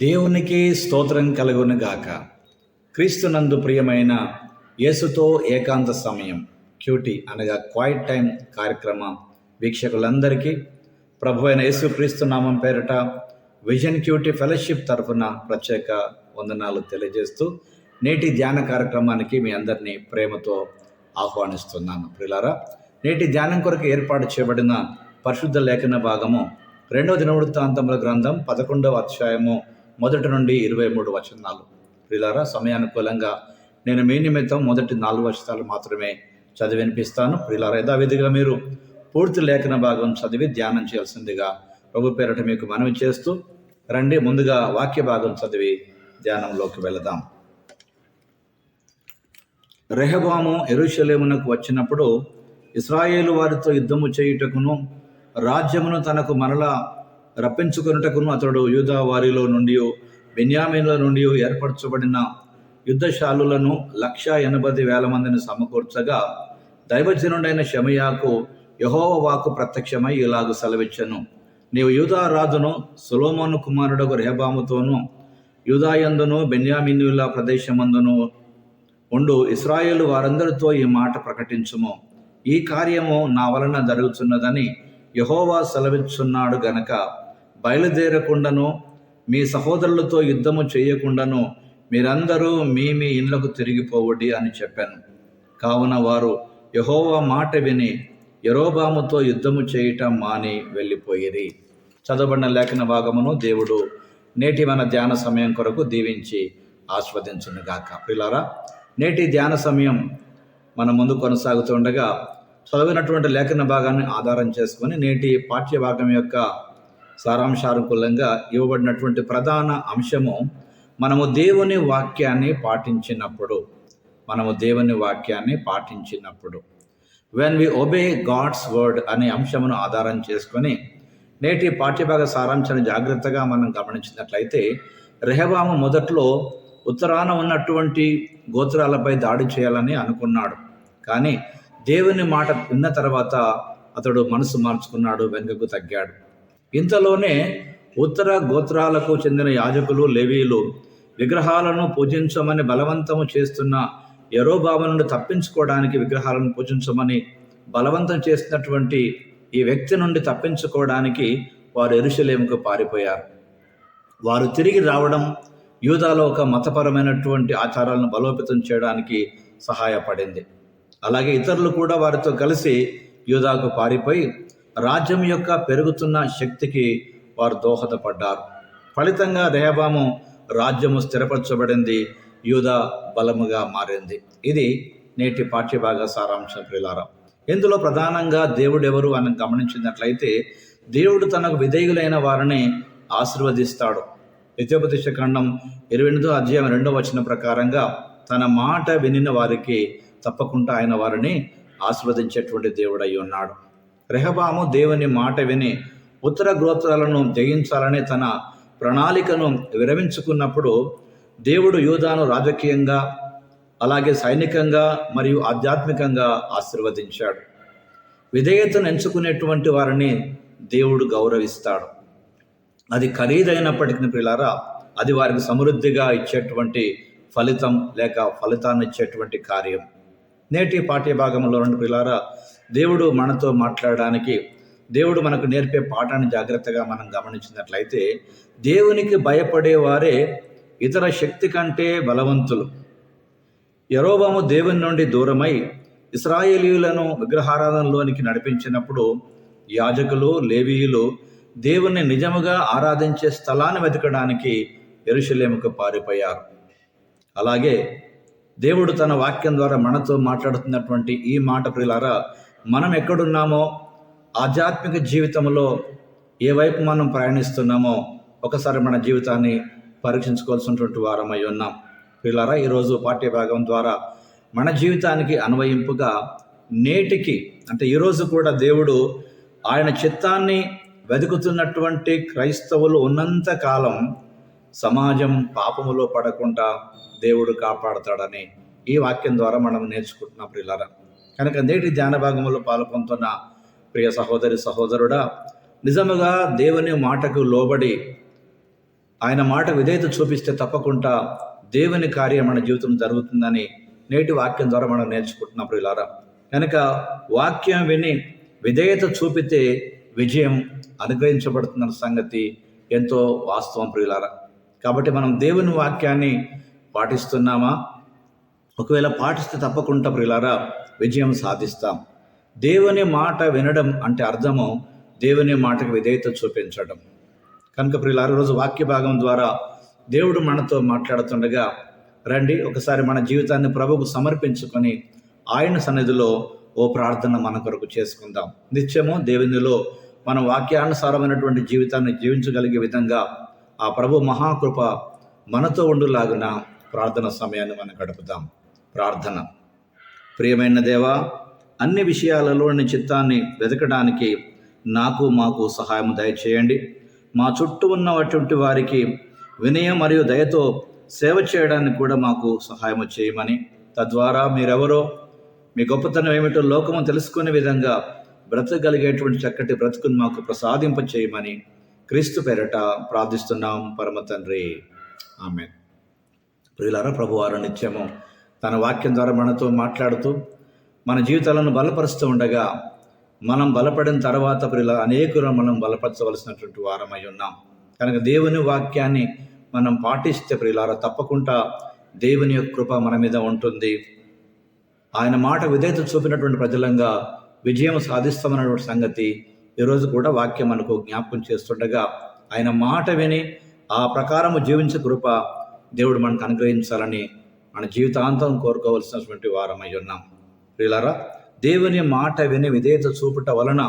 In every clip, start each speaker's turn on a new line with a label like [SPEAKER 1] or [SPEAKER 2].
[SPEAKER 1] దేవునికి స్తోత్రం కలుగును గాక. క్రీస్తునందు ప్రియమైన యేసుతో ఏకాంత సమయం క్యూటీ అనగా క్వైట్ టైం కార్యక్రమ వీక్షకులందరికీ ప్రభు అయిన యేసు క్రీస్తు నామం పేరిట విజన్ క్యూటీ ఫెలోషిప్ తరఫున ప్రత్యేక వందనాలు తెలియజేస్తూ నేటి ధ్యాన కార్యక్రమానికి మీ అందరినీ ప్రేమతో ఆహ్వానిస్తున్నాను. ప్రియులారా, నేటి ధ్యానం కొరకు ఏర్పాటు చేయబడిన పరిశుద్ధ లేఖన భాగము 2వ దినవృత్తాంతముల గ్రంథం 11వ అధ్యాయము 1 నుండి 23 వచనాలు. ప్రియులారా, సమయానుకూలంగా నేను మీ నిమిత్తం మొదటి 4 వచనాలు మాత్రమే చదివి వినిపిస్తాను. ప్రియులారా, యథావిధిగా మీరు పూర్తి లేఖన భాగం చదివి ధ్యానం చేయాల్సిందిగా ప్రభు పేరట మీకు మనవి చేస్తూ రండి, ముందుగా వాక్య భాగం చదివి ధ్యానంలోకి వెళదాం. రెహబాము యెరూషలేమునకు వచ్చినప్పుడు ఇశ్రాయేలు వారితో యుద్ధము చేయుటకును రాజ్యమును తనకు మరలా రప్పించుకొనుటకును అతడు యూదా వారిలో నుండి బెన్యామీనుల నుండి ఏర్పరచబడిన యుద్ధశాలులను 180,000 మందిని సమకూర్చగా దైవజనుడైన షెమయాకు యెహోవా వాక్కు ప్రత్యక్షమై ఇలాగు సెలవిచ్చెను: నీవు యూదా రాజును సొలొమోను కుమారుడగు రెహబాముతోనూ యూదాయందును బెన్యామీనుల ప్రదేశమందును ఉండు ఇశ్రాయేలు వారందరితో ఈ మాట ప్రకటించుము. ఈ కార్యము నా వలన జరుగుతున్నదని యెహోవా సెలవిచ్చున్నాడు గనక బయలుదేరకుండాను మీ సహోదరులతో యుద్ధము చేయకుండాను మీరందరూ మీ ఇండ్లకు తిరిగిపోవుడి అని చెప్పాను. కావున వారు యెహోవా మాట విని యరొబాముతో యుద్ధము చేయటం మాని వెళ్ళిపోయిరి. చదవబడిన లేఖన భాగమును దేవుడు నేటి మన ధ్యాన సమయం కొరకు దీవించి ఆస్వాదించునుగాక. ప్రియులారా, నేటి ధ్యాన సమయం మన ముందు కొనసాగుతుండగా చదివినటువంటి లేఖన భాగాన్ని ఆధారం చేసుకొని నేటి పాఠ్య భాగం యొక్క సారాంశానుకూలంగా ఇవ్వబడినటువంటి ప్రధాన అంశము మనము దేవుని వాక్యాన్ని పాటించినప్పుడు when we obey God's word అనే అంశమును ఆధారం చేసుకొని నేటి పాఠ్యభాగ సారాంశాన్ని జాగ్రత్తగా మనం గమనించినట్లయితే రెహబాము మొదట్లో ఉత్తరాన ఉన్నటువంటి గోత్రాలపై దాడి చేయాలని అనుకున్నాడు. కానీ దేవుని మాట విన్న తర్వాత అతడు మనసు మార్చుకున్నాడు, వెనుకకు తగ్గాడు. ఇంతలోనే ఉత్తర గోత్రాలకు చెందిన యాజకులు లేవీయులు విగ్రహాలను పూజించమని బలవంతము చేస్తున్న యరొబాము నుండి తప్పించుకోవడానికి విగ్రహాలను పూజించమని బలవంతం చేసినటువంటి ఈ వ్యక్తి నుండి తప్పించుకోవడానికి వారు యెరూషలేముకు పారిపోయారు. వారు తిరిగి రావడం యూదాలో ఒక మతపరమైనటువంటి ఆచారాలను బలోపేతం చేయడానికి సహాయపడింది. అలాగే ఇతరులు కూడా వారితో కలిసి యూదాకు పారిపోయి రాజ్యం యొక్క పెరుగుతున్న శక్తికి వారు దోహదపడ్డారు. ఫలితంగా రెహబాము రాజ్యము స్థిరపరచబడింది, యూదా బలముగా మారింది. ఇది నేటి పాఠ్యభాగ సారాంశం. ప్రియులారా, ఇందులో ప్రధానంగా దేవుడు ఎవరు అని గమనించినట్లయితే దేవుడు తనకు విధేయులైన వారిని ఆశీర్వదిస్తాడు. ద్వితీయోపదేశ కాండం 28వ అధ్యాయం 2వ వచనం ప్రకారంగా తన మాట వినిన వారికి తప్పకుండా ఆయన వారిని ఆశీర్వదించేటువంటి దేవుడై ఉన్నాడు. రెహబాము దేవుని మాట విని ఉత్తర గోత్రాలను జయించాలని తన ప్రణాళికను విరమించుకున్నప్పుడు దేవుడు యూదాను రాజకీయంగా, అలాగే సైనికంగా మరియు ఆధ్యాత్మికంగా ఆశీర్వదించాడు. విధేయతను ఎంచుకునేటువంటి వారిని దేవుడు గౌరవిస్తాడు. అది ఖరీదైనప్పటికీ ప్రియులారా, అది వారికి సమృద్ధిగా ఇచ్చేటువంటి ఫలితం లేక ఫలితాన్ని ఇచ్చేటువంటి కార్యం. నేటి పాఠ్యభాగంలో రెండు ప్రియులారా, దేవుడు మనతో మాట్లాడడానికి, దేవుడు మనకు నేర్పే పాఠాన్ని జాగ్రత్తగా మనం గమనించినట్లయితే దేవునికి భయపడేవారే ఇతర శక్తి కంటే బలవంతులు. యరొబాము దేవుని నుండి దూరమై ఇశ్రాయేలీయులను విగ్రహారాధనలోనికి నడిపించినప్పుడు యాజకులు లేవీయులు దేవుణ్ణి నిజముగా ఆరాధించే స్థలాన్ని వెతకడానికి యెరూషలేముకు పారిపోయారు. అలాగే దేవుడు తన వాక్యం ద్వారా మనతో మాట్లాడుతున్నటువంటి ఈ మాట ప్రియులారా, మనం ఎక్కడున్నామో, ఆధ్యాత్మిక జీవితంలో ఏ వైపు మనం ప్రయాణిస్తున్నామో ఒకసారి మన జీవితాన్ని పరీక్షించుకోవాల్సినటువంటి వారమై ఉన్నాం. ప్రియులారా, ఈరోజు పాఠ్యభాగం ద్వారా మన జీవితానికి అన్వయింపుగా నేటికి అంటే ఈరోజు కూడా దేవుడు ఆయన చిత్తాన్ని వెతుకుతున్నటువంటి క్రైస్తవులు ఉన్నంత కాలం సమాజం పాపములో పడకుండా దేవుడు కాపాడుతాడని ఈ వాక్యం ద్వారా మనం నేర్చుకుంటున్నాం. ప్రియులారా, కనుక నేటి ధ్యాన భాగంలో పాల్పొందుతున్న ప్రియ సహోదరి సహోదరుడా, నిజముగా దేవుని మాటకు లోబడి ఆయన మాట విధేయత చూపిస్తే తప్పకుండా దేవుని కార్యం మన జీవితం జరుగుతుందని నేటి వాక్యం ద్వారా మనం నేర్చుకుంటున్నాం ప్రియులారా. కనుక వాక్యం విని విధేయత చూపితే విజయం అనుగ్రహించబడుతున్న సంగతి ఎంతో వాస్తవం ప్రియులారా. కాబట్టి మనం దేవుని వాక్యాన్ని పాటిస్తున్నామా? ఒకవేళ పాటిస్తే తప్పకుండా ప్రియులారా విజయం సాధిస్తాం. దేవుని మాట వినడం అంటే అర్థము దేవుని మాటకు విధేయత చూపించడం. కనుక ప్రియులారా, రోజు వాక్య భాగం ద్వారా దేవుడు మనతో మాట్లాడుతుండగా రండి ఒకసారి మన జీవితాన్ని ప్రభువుకు సమర్పించుకొని ఆయన సన్నిధిలో ఓ ప్రార్థన మన కొరకు చేసుకుందాం. నిత్యము దేవునిలో మన వాక్యానుసారమైనటువంటి జీవితాన్ని జీవించగలిగే విధంగా ఆ ప్రభు మహాకృప మనతో ఉండులాగున ప్రార్థన సమయాన్ని మనం గడుపుదాం. ప్రార్థన. ప్రియమైన దేవా, అన్ని విషయాలలోని చిత్తాన్ని వెతకడానికి మాకు సహాయం దయచేయండి. మా చుట్టూ ఉన్నటువంటి వారికి వినయం మరియు దయతో సేవ చేయడానికి కూడా మాకు సహాయం చేయమని, తద్వారా మీరెవరో, మీ గొప్పతనం ఏమిటో లోకము తెలుసుకునే విధంగా బ్రతకగలిగేటువంటి చక్కటి బ్రతుకును మాకు ప్రసాదింప చేయమని క్రీస్తు పేరట ప్రార్థిస్తున్నాం పరమ తండ్రి. ఆమేన్. ప్రియులారా, ప్రభువారు నిత్యము తన వాక్యం ద్వారా మనతో మాట్లాడుతూ మన జీవితాలను బలపరుస్తూ ఉండగా మనం బలపడిన తర్వాత ప్రియుల అనేకులను మనం బలపరచవలసినటువంటి వారమై ఉన్నాం. కనుక దేవుని వాక్యాన్ని మనం పాటిస్తే ప్రియులారా తప్పకుండా దేవుని యొక్క కృప మన మీద ఉంటుంది. ఆయన మాట విధేయత చూపినటువంటి ప్రజలంగా విజయం సాధిస్తామన్నటువంటి సంగతి ఈరోజు కూడా వాక్యం మనకు జ్ఞాపకం చేస్తుండగా ఆయన మాట విని ఆ ప్రకారము జీవించే కృప దేవుడు మనకు అనుగ్రహించాలని మన జీవితాంతం కోరుకోవలసినటువంటి వారమై ఉన్నాం. ప్రియులారా, దేవుని మాట విని విధేయత చూపుట వలన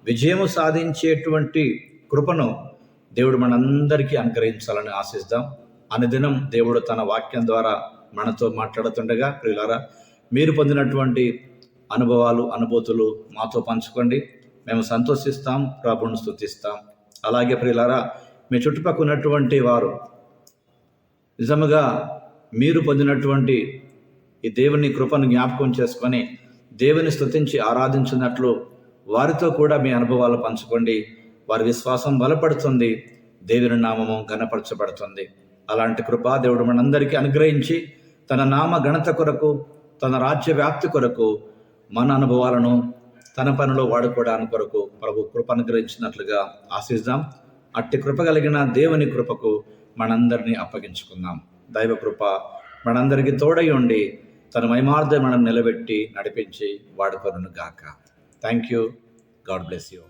[SPEAKER 1] విజయము సాధించేటువంటి కృపను దేవుడు మనందరికీ అనుగ్రహించాలని ఆశిస్తాం. అనుదినం దేవుడు తన వాక్యం ద్వారా మనతో మాట్లాడుతుండగా ప్రియులారా, మీరు పొందినటువంటి అనుభవాలు, అనుభూతులు మాతో పంచుకోండి. మేము సంతోషిస్తాం, ప్రభువును స్తుతిస్తాం. అలాగే ప్రియులారా, మీ చుట్టుపక్కల ఉన్నటువంటి వారు నిజముగా మీరు పొందినటువంటి ఈ దేవుని కృపను జ్ఞాపకం చేసుకొని దేవుని స్తుతించి ఆరాధించినట్లు వారితో కూడా మీ అనుభవాలు పంచుకోండి. వారి విశ్వాసం బలపడుతుంది, దేవుని నామము ఘనపరచబడుతుంది. అలాంటి కృపా దేవుడు మనందరికీ అనుగ్రహించి తన నామ ఘనత కొరకు, తన రాజ్య వ్యాప్తి కొరకు మన అనుభవాలను తన పనిలో వాడుకోవడానికి కొరకు ప్రభు కృప అనుగ్రహించినట్లుగా ఆశిద్దాం. అట్టి కృప కలిగిన దేవుని కృపకు మనందరినీ అప్పగించుకుందాం. దైవ కృప మనందరికీ తోడై ఉండి తన మహిమార్థం మనం నిలబెట్టి నడిపించి వాడుకొనుగాక. Thank you. God bless you.